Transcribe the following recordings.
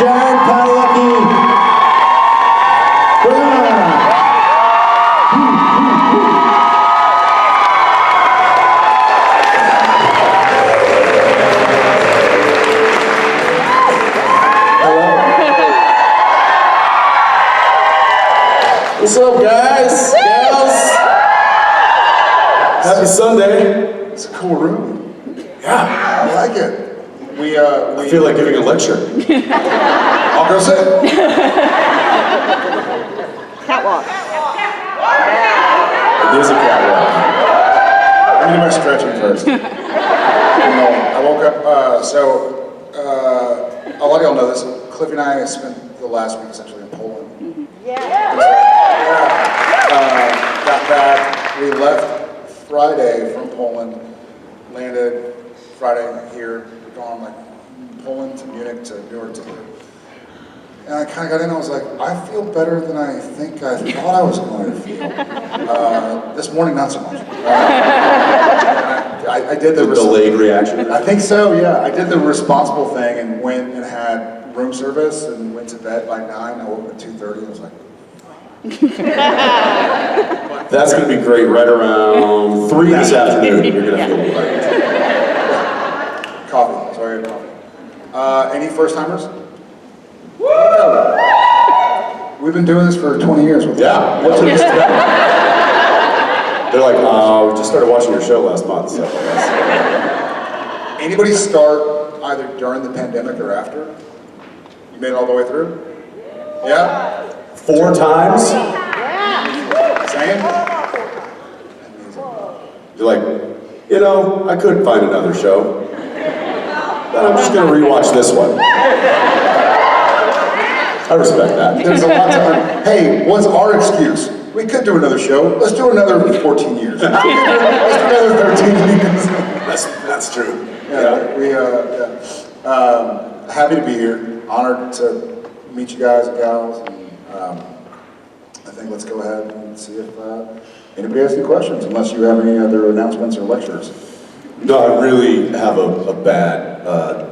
Jared Padalecki. What's up, guys? Gals? Happy Sunday. It's a cool room. Yeah. I like it. I feel like giving a lecture. I'll go sit. Catwalk. It is a catwalk. Let me do my stretching first. I woke up, a lot of y'all know this. Cliff and I spent the last week essentially in Poland. Got back. We left Friday from Poland, landed Friday here. We're going like Poland to Munich to Newark to here. And I kind of got in, I was like, I feel better than I think I thought I was going to feel. This morning, not so much. I did the delayed reaction. I think so, yeah. I did the responsible thing and went and had room service and went to bed by 9. I woke up at 2:30. I was like, That's going to be great right around 3 this afternoon. You're going to feel great. coffee. Sorry, I had coffee. Any first timers? We've been doing this for 20 years. Yeah. What's it? They're like, we just started watching your show last month. So. Anybody start either during the pandemic or after? You made it all the way through? Yeah? 4 times? Same? You're like, I could find another show. But I'm just going to rewatch this one. I respect that. There's a lot to hey, what's our excuse? We could do another show. Let's do another 14 years. Let's do another 13 years. That's true. Happy to be here. Honored to meet you guys and gals. And, I think let's go ahead and see if anybody has any questions, unless you have any other announcements or lectures. No, I really have a bad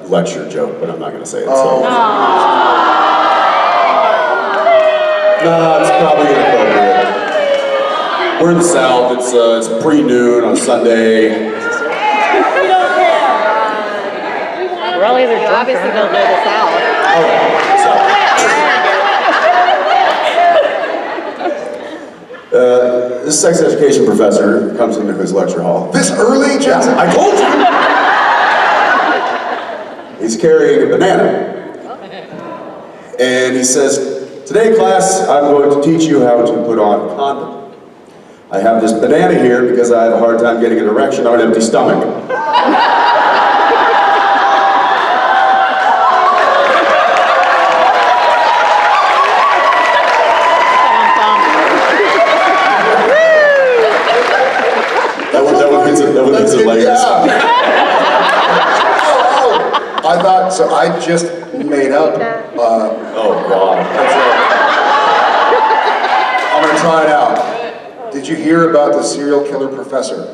lecture joke, but I'm not going to say it. So. No, it's probably inappropriate. We're in the South. It's pre-noon on Sunday. We're all either drunk or don't know the South. This sex education professor comes into his lecture hall. This early, Jensen? I told you! He's carrying a banana. And he says, today, class, I'm going to teach you how to put on a condom. I have this banana here because I have a hard time getting an erection on an empty stomach. That one hits the layers. I thought, so I just made up. Oh, God. I'm gonna try it out. Did you hear about the serial killer professor?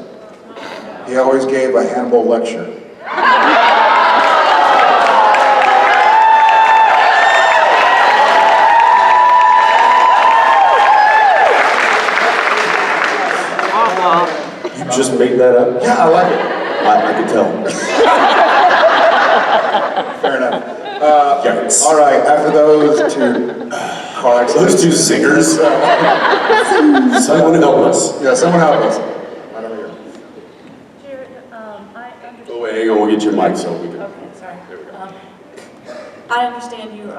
He always gave a Hannibal lecture. You just made that up? Yeah, I like it. I can tell. Fair enough. Yes. All right, after those two car accidents. Those two singers. Someone help us. Yeah, someone help us. Right over here. Jared, I understand. Oh, wait, hang on, we'll get your mic so we can. Okay, sorry. I understand you're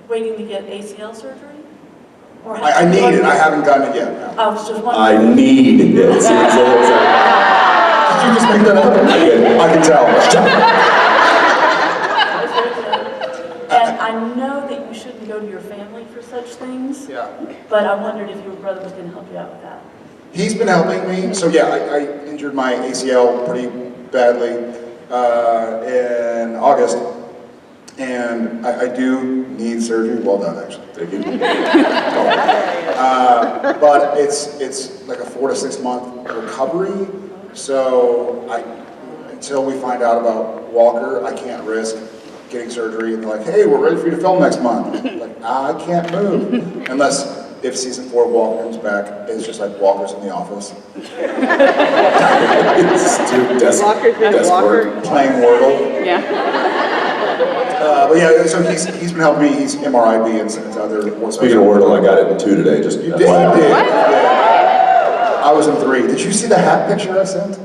waiting to get ACL surgery? Or I need it. I haven't gotten it yet. No. I was just I wondering. need it. Did you just make that up? I did. I can tell. And I know that you shouldn't go to your family for such things. Yeah. But I wondered if your brother was going to help you out with that. He's been helping me. So yeah, I injured my ACL pretty badly in August. And I do need surgery. Well done, actually. Thank you. But it's like a 4 to 6 month recovery. So until we find out about Walker, I can't risk getting surgery, and they're like, hey, we're ready for you to film next month. Like, I can't move. Unless, if season 4 of Walker comes back, it's just like Walker's in the office. It's too desperate. Playing Wordle. Yeah. But yeah, so he's been helping me. He's MRIB and some other. Speaking of Wordle, I got it in 2 today. Just You did? FYI. Yeah. I was in 3. Did you see the hat picture I sent?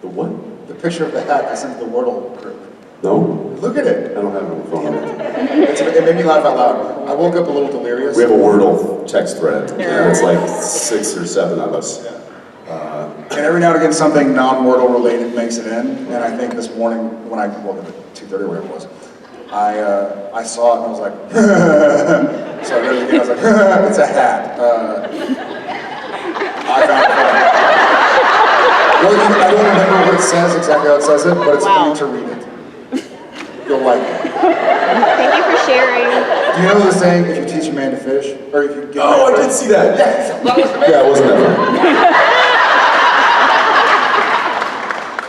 The what? The picture of the hat I sent to the Wordle group. No? Look at it. I don't have it on the phone. It made me laugh out loud. I woke up a little delirious. We have a Wordle text thread. And it's like 6 or 7 of us. And every now and again, something non-Wordle related makes it in. And I think this morning, when I woke up at 2:30 or whatever it was, I saw it and I was like, so I read it again, I was like, it's a hat. I found it funny. Well, I don't remember what it says, exactly how it says it, but it's funny to read it. You'll like it. Thank you for sharing. Do you know the saying, if you teach a man to fish, or if you give Oh, I did see that. Yes, that was amazing. Yeah, it wasn't that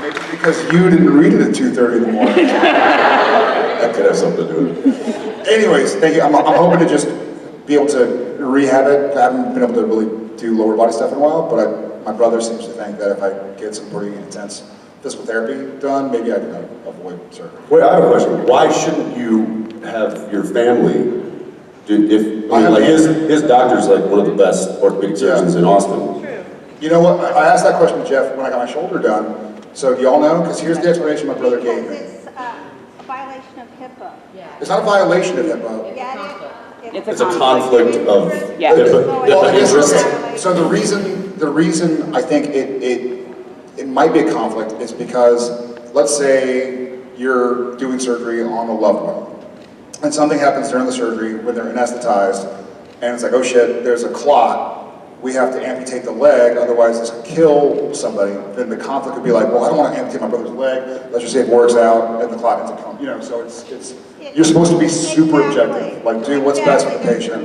Maybe because you didn't read it at 2:30 in the morning. That could have something to do with it. Anyways, thank you. I'm hoping to just be able to rehab it. I haven't been able to really do lower body stuff in a while, but my brother seems to think that if I get some pretty intense physical therapy done, maybe I can avoid surgery. Wait, I have a question. Why shouldn't you have your family do, his doctor's like one of the best orthopedic surgeons in Austin. You know what? I asked that question to Jeff when I got my shoulder done. So do y'all know? Because here's the explanation my brother gave me. It's a violation of HIPAA. It's not a violation of HIPAA. Get it? It's a conflict of Yeah. Well, I guess interest. so the reason I think it might be a conflict is because, let's say you're doing surgery on a loved one, and something happens during the surgery when they're anesthetized, and it's like, oh shit, there's a clot, we have to amputate the leg, otherwise this could kill somebody. Then the conflict could be like, well, I don't want to amputate my brother's leg, let's just say it works out, and the clot ends up coming, so it's you're supposed to be super objective, like do what's best for the patient.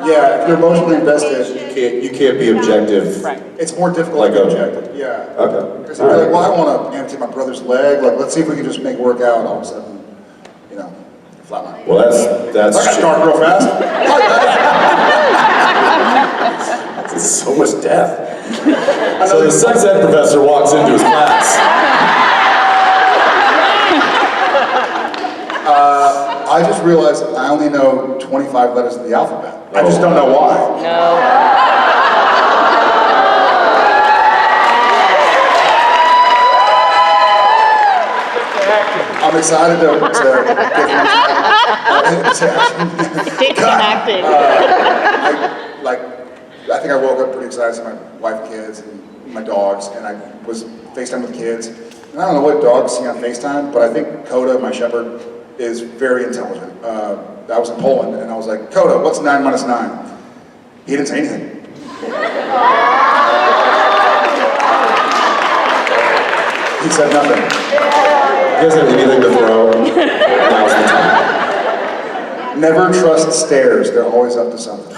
Yeah, if you're emotionally invested, You can't be objective. Right. it's more difficult Like to be a- objective, yeah. Okay. Because you're like, well, I don't want to amputate my brother's leg, like, let's see if we can just make it work out, all of a sudden, flatline. Well, that's I got dark real fast. It's so much death. So the sex ed professor walks into his class. I just realized I only know 25 letters of the alphabet. I just don't know why. No. I'm excited to Stick to acting. I think I woke up pretty excited to see my wife and kids and my dogs, and I was FaceTime with kids. And I don't know what dogs see on FaceTime, but I think Coda, my shepherd, is very intelligent. I was in Poland, and I was like, Coda, what's 9 minus 9? He didn't say anything. He said nothing. You guys have anything to throw? Now's the time. Never trust stairs, they're always up to something.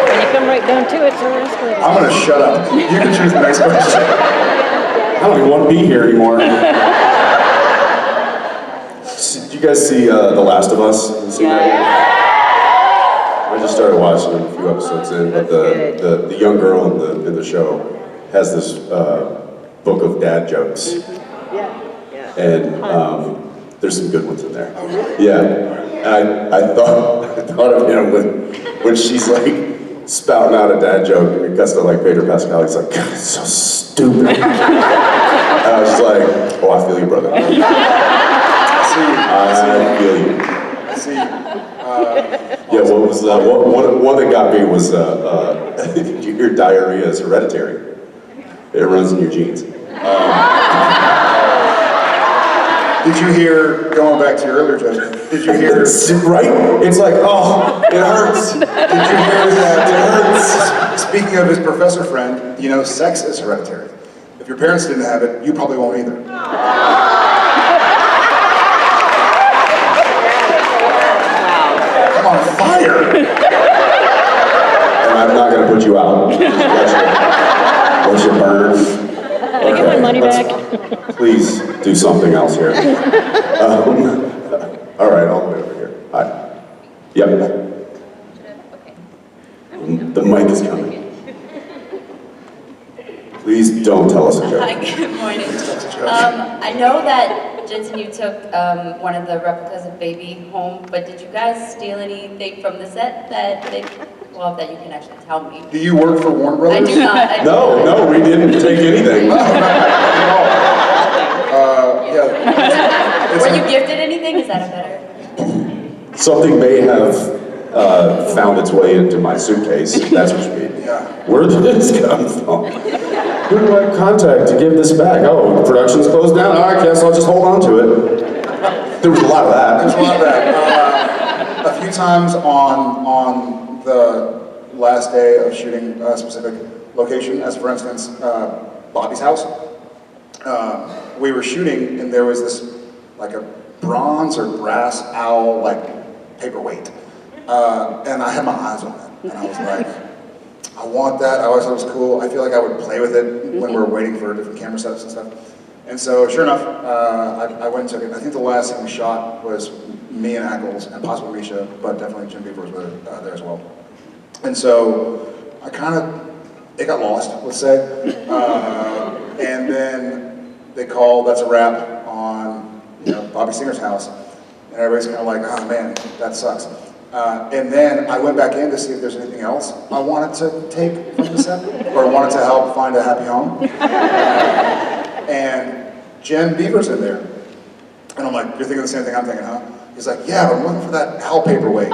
When you come right down to it, so it's good. I'm gonna shut up. You can choose the next question. I don't even want to be here anymore. Did you guys see The Last of Us? Have you seen that yet? I just started watching it a few episodes in, but the young girl in the show has this book of dad jokes. And there's some good ones in there. Yeah. And I thought of him when she's like spouting out a dad joke and it cuts to like Pedro Pascal. He's like, God, it's so stupid. And I was just like, oh, I feel you, brother. I feel you. Yeah, what was one that got me was did you hear diarrhea is hereditary? It runs in your genes. Did you hear, going back to your earlier joke, did you hear... Right? It's like, oh, it hurts. Did you hear that? It hurts. Speaking of his professor friend, sex is hereditary. If your parents didn't have it, you probably won't either. I'm on fire. And I'm not going to put you out. Let you burn. Can I get my money back? Please do something else here. All right, all the way over here. Hi. Yep. The mic is coming. Please don't tell us a joke. Hi, good morning. I know that, Jensen, you took one of the replicas of Baby home, but did you guys steal anything from the set that that you can actually tell me? Do you work for Warner I Brothers? do not. I do No, not. no, we didn't take anything. Yeah. Were you gifted anything? Is that a better? Something may have found its way into my suitcase. That's what you mean. Yeah. Where did this come from? Who do I contact to give this back? Oh, production's closed down. Oh, I guess I'll just hold on to it. There was a lot of There's a that. lot of that. A few times on the last day of shooting a specific location, as for instance, Bobby's house, we were shooting and there was this, like a bronze or brass owl, like paperweight. And I had my eyes on it. And I was like, I want that. I always thought it was cool. I feel like I would play with it when we were waiting for different camera setups and stuff. And so, sure enough, I went and took it. I think the last thing we shot was me and Ackles, and possibly Misha, but definitely Jim Beaver was there as well. And so, it got lost, let's say. And then they called, that's a wrap on, Bobby Singer's house. And everybody's kind of like, oh man, that sucks. And then I went back in to see if there's anything else I wanted to take from the set, or wanted to help find a happy home. And Jim Beaver's in there. And I'm like, you're thinking the same thing I'm thinking, huh? He's like, yeah, but I'm looking for that owl paperweight.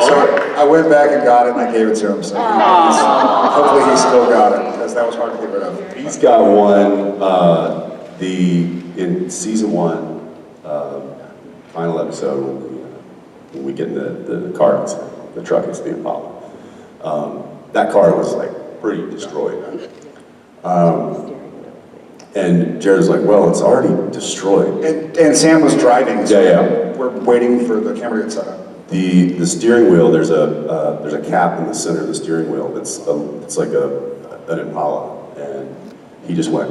So I went back and got it, and I gave it to him. So hopefully he still got it, because that was hard to get rid of. He's got one, in season 1, final episode, when we get in the car, the truck, it's the Impala. That car was like pretty destroyed. And Jared's like, well, it's already destroyed. And Sam was driving, so Yeah. we're waiting for the camera to get set up. The steering wheel, there's a cap in the center of the steering wheel that's it's like an Impala, and he just went.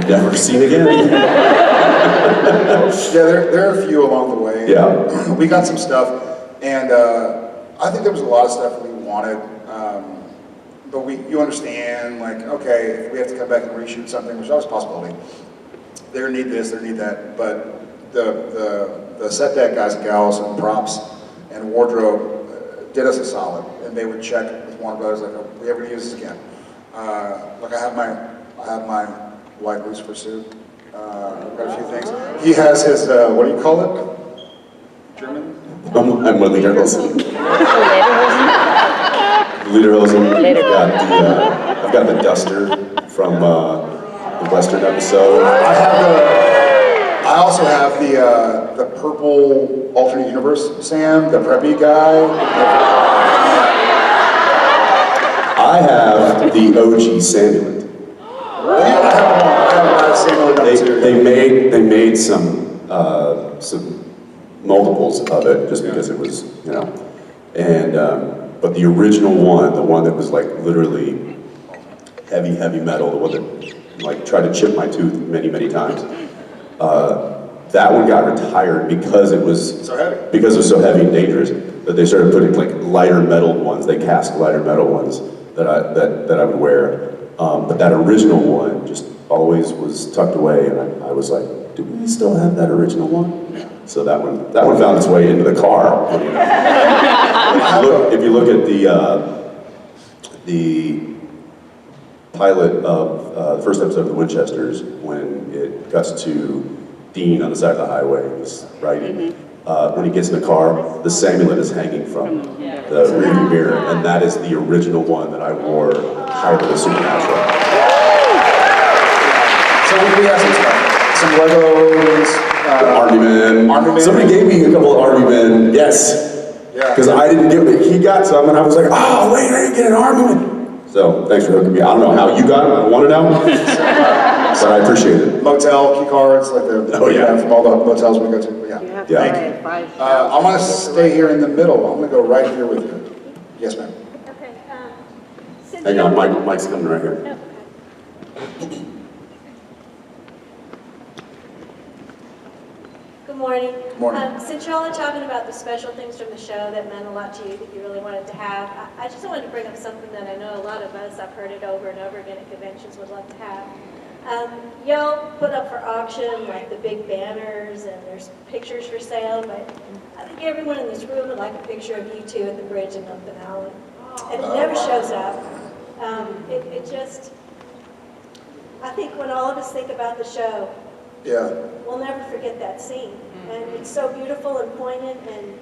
Never seen again. Yeah, there are a few along the way. Yeah. We got some stuff, and I think there was a lot of stuff we wanted, but you understand, like, okay, if we have to come back and reshoot something, there's always a possibility. They're gonna need this, they're gonna need that, but the set deck guys and gals and props and wardrobe did us a solid, and they would check with Warner Brothers, like, are we ever gonna use this again? Like I have my white Lucifer suit, got a few things. He has his, what do you call it? German? I'm one of the girls. Lederhosen. I've got the duster from the Western episode. I also have the purple alternate universe Sam, the preppy guy. I have the OG Samuel. I have Samuel number 2. They made some multiples of it just because it was, and but the original one, the one that was like literally heavy metal, the one that like tried to chip my tooth many times. That one got retired because it was So heavy. because it was so heavy and dangerous that they started putting like lighter metal ones. They cast lighter metal ones that I would wear. But that original one just always was tucked away, and I was like, do we still have that original one? So that one found its way into the car. If you look at the pilot of the first episode of The Winchesters, when it cuts to Dean on the side of the highway, he's riding. When he gets in the car, the Samulet is hanging from the rearview mirror, and that is the original one that I wore pilot of Supernatural. So we have some stuff. Some Legos. Army Men. Somebody gave me a couple of Army Men. Yes. Yeah. Because I didn't get it. He got some, and I was like, oh, wait, I didn't get an Army Man. So thanks for hooking me. I don't know how you got them. I don't want to know. But I appreciate it. Motel key cards, like the from all the motels we go to. Yeah. You have Yeah. Thank you. five I'm gonna stay here in the middle. I'm gonna go right here with you. Yes, ma'am. Okay, since Hang on, y'all- Mike's coming right here. No, okay. Good morning. Good morning. Since y'all are talking about the special things from the show that meant a lot to you, that you really wanted to have, I just wanted to bring up something that I know a lot of us, I've heard it over and over again at conventions, would love to have. Y'all put up for auction like the big banners and there's pictures for sale, but I think everyone in this room would like a picture of you two at the bridge in Milton Allen. And it never shows up. It just, I think when all of us think about the show, Yeah. we'll never forget that scene. And it's so beautiful and poignant, and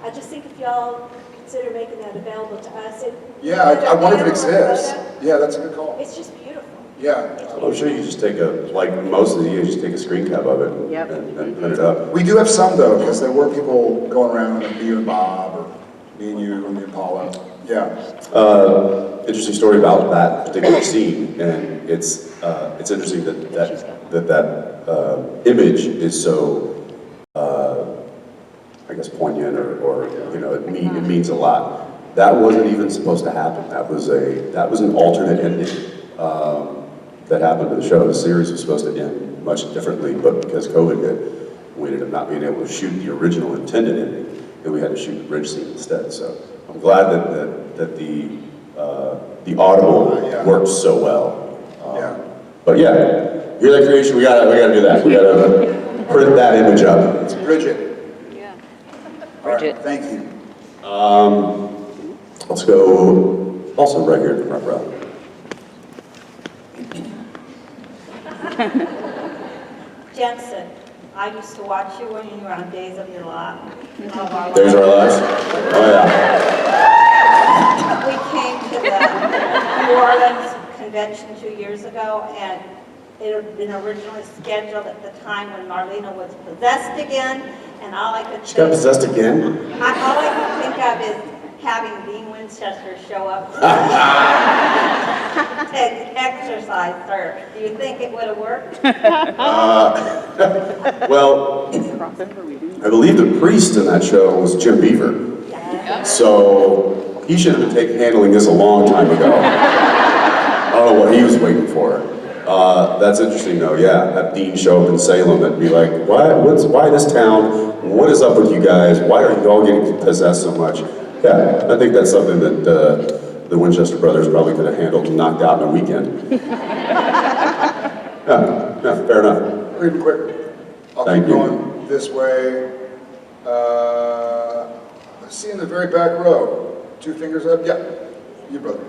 I just think if y'all consider making that available to us. Yeah, I wonder if it exists. Yeah, that's a good call. It's just beautiful. Yeah. I'm sure you just take like most of the year, just take a screen cap of it Yep. and print it up. We do have some though, because there were people going around, like me and Bob, or me and you, and me and Paula. Yeah. Interesting story about that particular scene, and it's interesting that image is so I guess poignant or you know it means a lot. That wasn't even supposed to happen. That was an alternate ending that happened to the show. The series was supposed to end much differently, but because COVID hit, we ended up not being able to shoot the original intended ending, and we had to shoot the bridge scene instead. So I'm glad that the audible worked so well. Yeah. But yeah, hear that creation? We gotta do that. We gotta print that image up. It's Bridget. Yeah. All right, Bridget. thank you. Let's go also right here in the front row. Jensen, I used to watch you when you were on Days of Your Life. Days of Our Lives? Oh yeah. We came to the New Orleans convention 2 years ago, and it had been originally scheduled at the time when Marlena was possessed again, and all I could She got think, possessed again? all I could think of is having Dean Winchester show up to exercise her. Do you think it would have worked? Well, I believe the priest in that show was Jim Beaver. So he should have been handling this a long time ago. I don't know what he was waiting for. That's interesting though, yeah. Have Dean show up in Salem and be like, why this town? What is up with you guys? Why are you all getting possessed so much? Yeah, I think that's something that the Winchester brothers probably could have handled and knocked out in a weekend. Yeah, fair enough. Real quick. I'll Thank keep you. going this way. Let's see in the very back row. 2 fingers up. Yeah, you brother.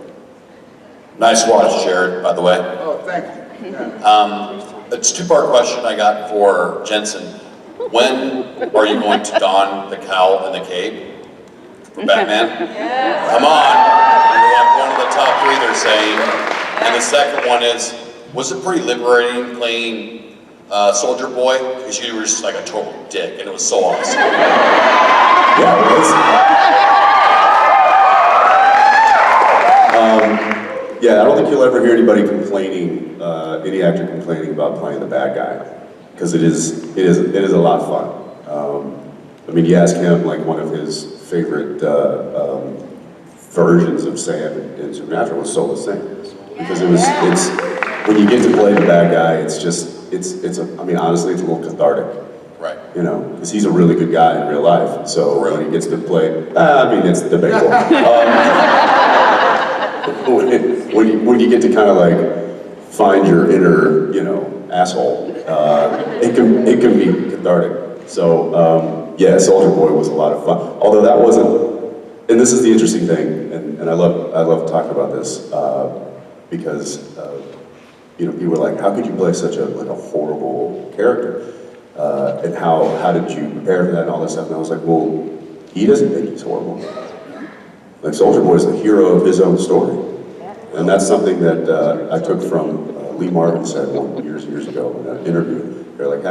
Nice watch, Jared, by the way. Oh, thank you. Yeah. It's a two-part question I got for Jensen. When are you going to don the cowl and the cape for Batman? Come on. You have one of the top 3 they're saying. And the second one is, was it pretty liberating playing Soldier Boy? Because you were just like a total dick, and it was so awesome. Yeah, it was. Yeah, I don't think you'll ever hear anybody complaining, any actor complaining about playing the bad guy, because it is a lot of fun. I mean, you ask him, like one of his favorite versions of Sam in Supernatural was Soulless Sam, because it's when you get to play the bad guy, it's I mean, honestly, it's a little cathartic. Right. You know, because he's a really good guy in real life. So when he gets to play, I mean, it's debatable. When you get to kind of like find your inner, you know, asshole, it can be cathartic. So yeah, Soldier Boy was a lot of fun. Although that wasn't, and this is the interesting thing, and I love talking about this because you know, people were like, how could you play such a horrible character? And how did you prepare for that and all this stuff? And I was like, well, he doesn't think he's horrible. Like Soldier Boy is the hero of his own story. And that's something that I took from Lee Marvin said years ago in an interview. They're like,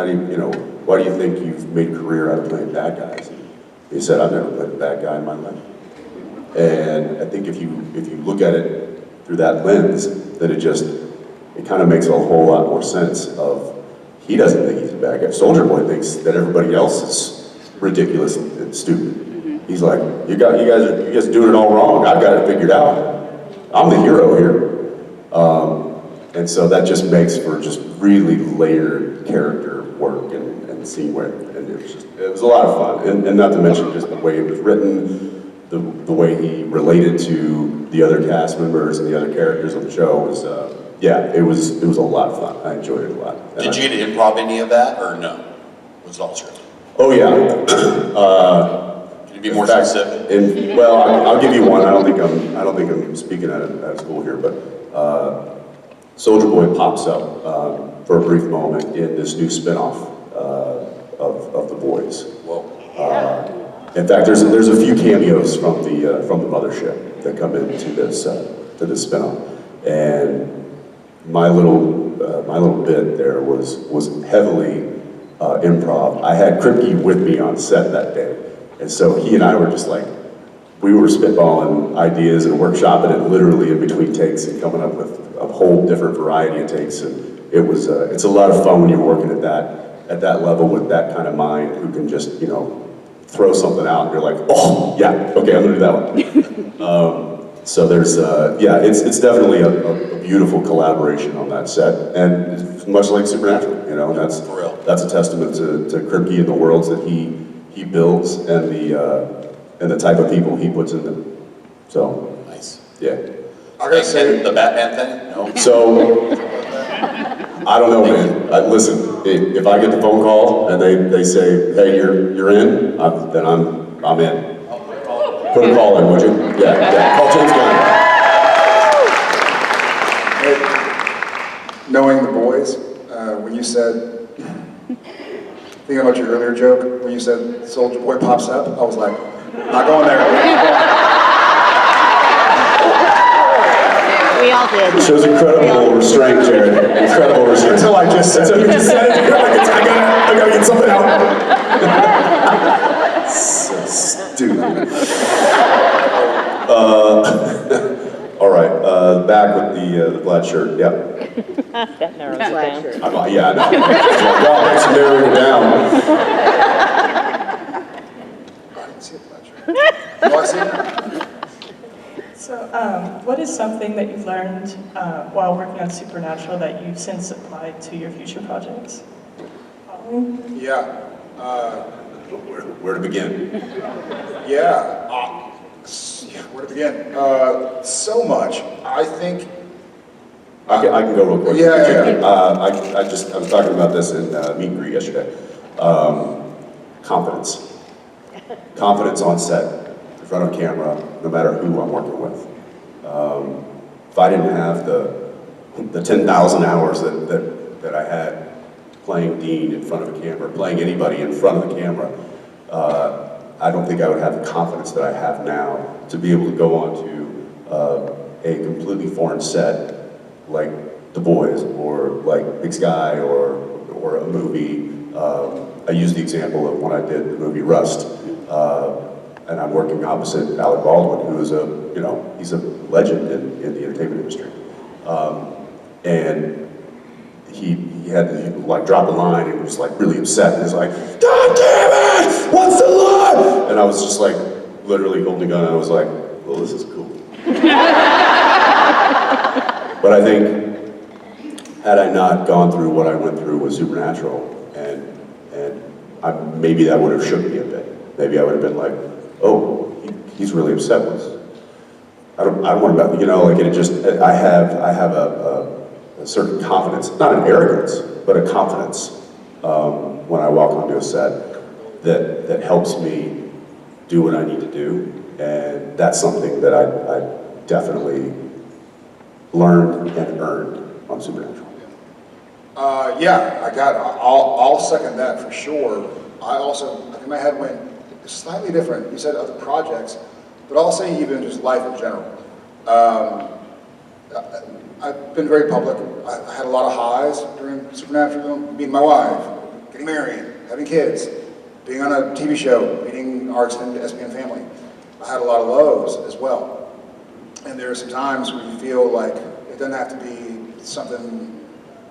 why do you think you've made a career out of playing bad guys? And he said, I've never played a bad guy in my life. And I think if you look at it through that lens, then it kind of makes a whole lot more sense of, he doesn't think he's a bad guy. Soldier Boy thinks that everybody else is ridiculous and stupid. he's like, you guys are doing it all wrong. I've got it figured out. I'm the hero here. And so that just makes for just really layered character work and scene work. And it was a lot of fun. And not to mention just the way it was written, the way he related to the other cast members and the other characters of the show was, yeah, it was a lot of fun. I enjoyed it a lot. And Did you get to improv any of that, or no? Was it all scripted? Oh yeah. Can you be more specific? Well, I'll give you one. I don't think I'm speaking at a school here, but Soldier Boy pops up for a brief moment in this new spinoff of The Boys. Whoa. In fact, there's a few cameos from the mothership that come into this spinoff, and my little bit there was heavily improv. I had Kripke with me on set that day, and so he and I were just like, we were spitballing ideas and workshopping it literally in between takes and coming up with a whole different variety of takes. And it's a lot of fun when you're working at that level with that kind of mind who can just, throw something out and you're like, oh yeah, okay, I'm gonna do that one. So there's, it's definitely a beautiful collaboration on that set, and it's much like Supernatural, and that's a testament to Kripke and the worlds that he builds and the type of people he puts in them. So Nice. yeah. I gotta say, The Batman thing? No. So I don't know, man. Listen, if I get the phone call and they say, hey, you're in, then I'm in. Put a call in, would you? Yeah. Call James Gunn. knowing The Boys, when you said, thinking about your earlier joke, when you said Soldier Boy pops up, I was like, not going there. We all did. It shows incredible restraint, Jared. Incredible restraint. Until I just said Until you just said it, you're like, I gotta get something out. So stupid. All right, back with the plaid shirt. Yep. That narrows it down. Yeah, I know. Well, thanks for narrowing it down. I didn't see a plaid shirt. Oh, I see it. So, what is something that you've learned while working on Supernatural that you've since applied to your future projects? Yeah. Where to begin? Yeah. Where to begin? So much. I think. I can go real quick. Yeah. I was talking about this in meet and greet yesterday. Confidence. Confidence on set, in front of camera, no matter who I'm working with. If I didn't have the 10,000 hours that I had playing Dean in front of a camera, playing anybody in front of the camera, I don't think I would have the confidence that I have now to be able to go onto a completely foreign set like The Boys or like Big Sky or a movie. I used the example of when I did the movie Rust, and I'm working opposite Alec Baldwin, who is he's a legend in the entertainment industry, and he had to like drop a line and was like really upset and was like, God damn it, what's the line? And I was just like literally holding a gun and I was like, well, this is cool. But I think had I not gone through what I went through with Supernatural, and maybe that would have shook me a bit. Maybe I would have been like, oh, he's really upset with us. I don't want to, like it just, I have a certain confidence, not an arrogance, but a confidence when I walk onto a set that helps me do what I need to do, and that's something that I definitely learned and earned on Supernatural. Yeah, I'll second that for sure. I think my head went slightly different. You said other projects, but I'll say even just life in general. I've been very public. I had a lot of highs during Supernatural, meeting my wife, getting married, having kids, being on a TV show, meeting our extended SPN family. I had a lot of lows as well. And there are some times where you feel like it doesn't have to be something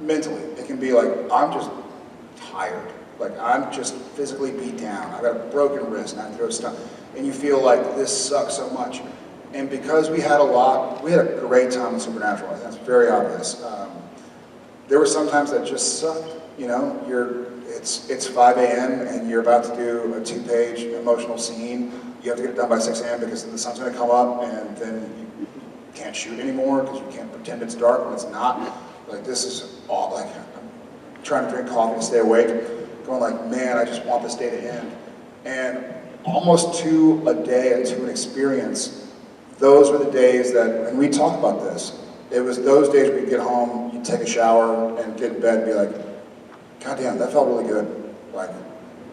mentally. It can be like, I'm just tired. Like, I'm just physically beat down. I've got a broken wrist and I throw stuff. and you feel like this sucks so much. And because we had a great time with Supernatural. I think that's very obvious. There were some times that just sucked. You know, it's 5 a.m. and you're about to do a 2-page emotional scene. You have to get it done by 6 a.m. because then the sun's going to come up, and then you can't shoot anymore because you can't pretend it's dark when it's not. Like, this is all like I'm trying to drink coffee to stay awake, going like, man, I just want this day to end. And almost to a day and to an experience, those were the days that, and we talk about this, it was those days where you get home, you take a shower, and get in bed and be like, God damn, that felt really good. Like,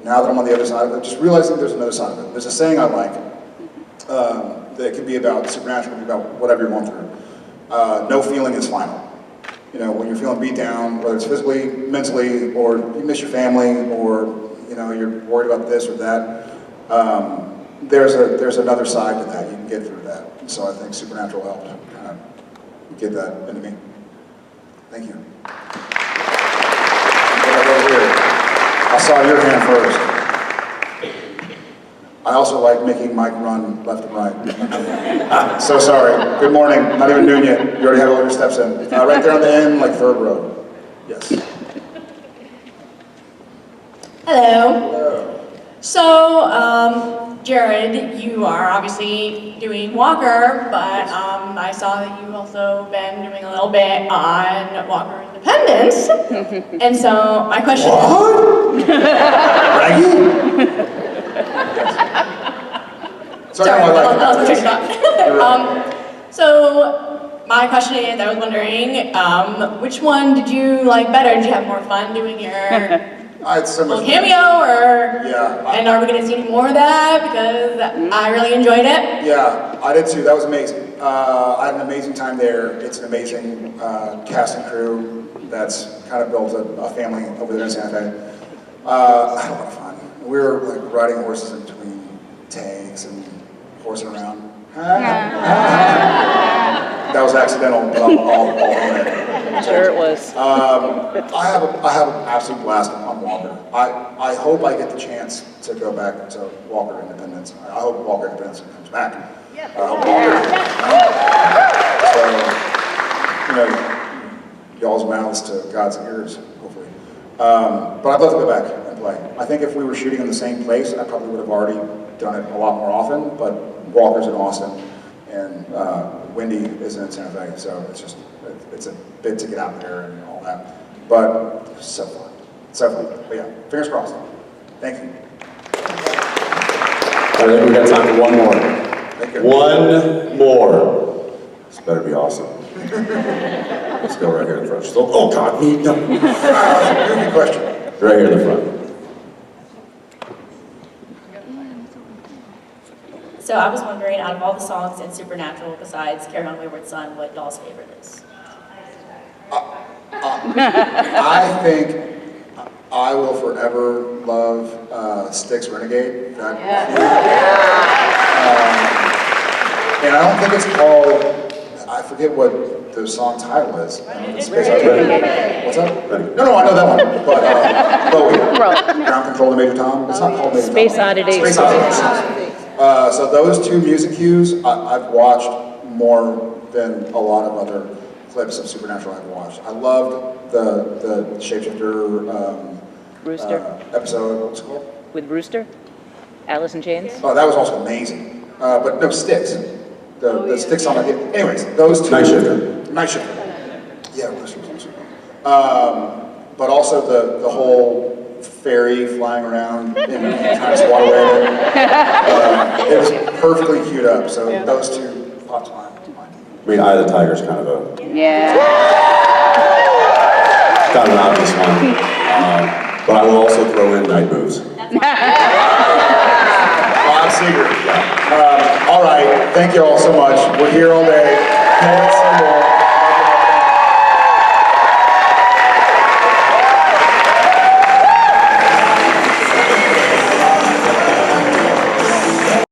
now that I'm on the other side of it, just realizing there's another side of it. There's a saying I like that can be about Supernatural, can be about whatever you're going through. No feeling is final. You know, when you're feeling beat down, whether it's physically, mentally, or you miss your family, or you know, you're worried about this or that, there's another side to that. You can get through that. And so I think Supernatural helped kind of get that into me. Thank you. Over here. I saw your hand first. I also like making Mike run left and right. So sorry. Good morning. Not even noon yet. You already have all your steps in. Right there on the end, like third row. Yes. Hello. Hello. So, Jared, you are obviously doing Walker, but I saw that you've also been doing a little bit on Walker Independence. And so, my question What? Raggy? Sorry, Sorry, I like that was that. So, my question is, I was wondering, which one did you like better? Did you have more fun doing your I had so much little cameo, or? Yeah. And are we going to see any more of that? Because I really enjoyed it. Yeah, I did too. That was amazing. I had an amazing time there. It's an amazing cast and crew that's kind of built a family over there in Santa Fe. I had a lot of fun. We were like riding horses in between takes and horsing around. That was accidental, but I'll own it. Sure it was. I have an absolute blast on Walker. I hope I get the chance to go back to Walker Independence. I hope Walker Independence comes back. I hope Walker. So, you know, y'all's mouths to God's ears, hopefully. But I'd love to go back and play. I think if we were shooting in the same place, I probably would have already done it a lot more often. But Walker's in Austin, and Wendy is in Santa Fe, so it's a bit to get out there and all that. But it's so fun. So fun. But yeah, fingers crossed. Thank you. I think we got time for one more. Thank you. One more. This better be awesome. Let's go right here in the front. Just, oh God, no. Good question. Right here in the front. So I was wondering, out of all the songs in Supernatural besides Carry On Wayward Son, what y'all's favorite is? I think I will forever love Styx Renegade. And I don't think it's called, I forget what the song title is. Space Oddity. What's up? No, I know that one. But Bowie. Ground Control to Major Tom. It's not called Major Tom. Space Oddity. Space Oddity. So those two music cues, I've watched more than a lot of other clips of Supernatural I've watched. I loved the Shapeshifter Rooster. Episode. What was it called? With Rooster? Alice in Chains? Oh, that was also amazing. But no, Styx. The Styx song. Anyways, those two. Night Shifter. Night Shifter. Yeah, Rooster was awesome. But also the whole fairy flying around in Times Waterway. It was perfectly queued up, so those two popped to mind. I mean, Eye of the Tiger's kind of a... Yeah. Kind of an obvious one. But I will also throw in Night Moves. Bob Seger. All right, thank you all so much. We're here all day.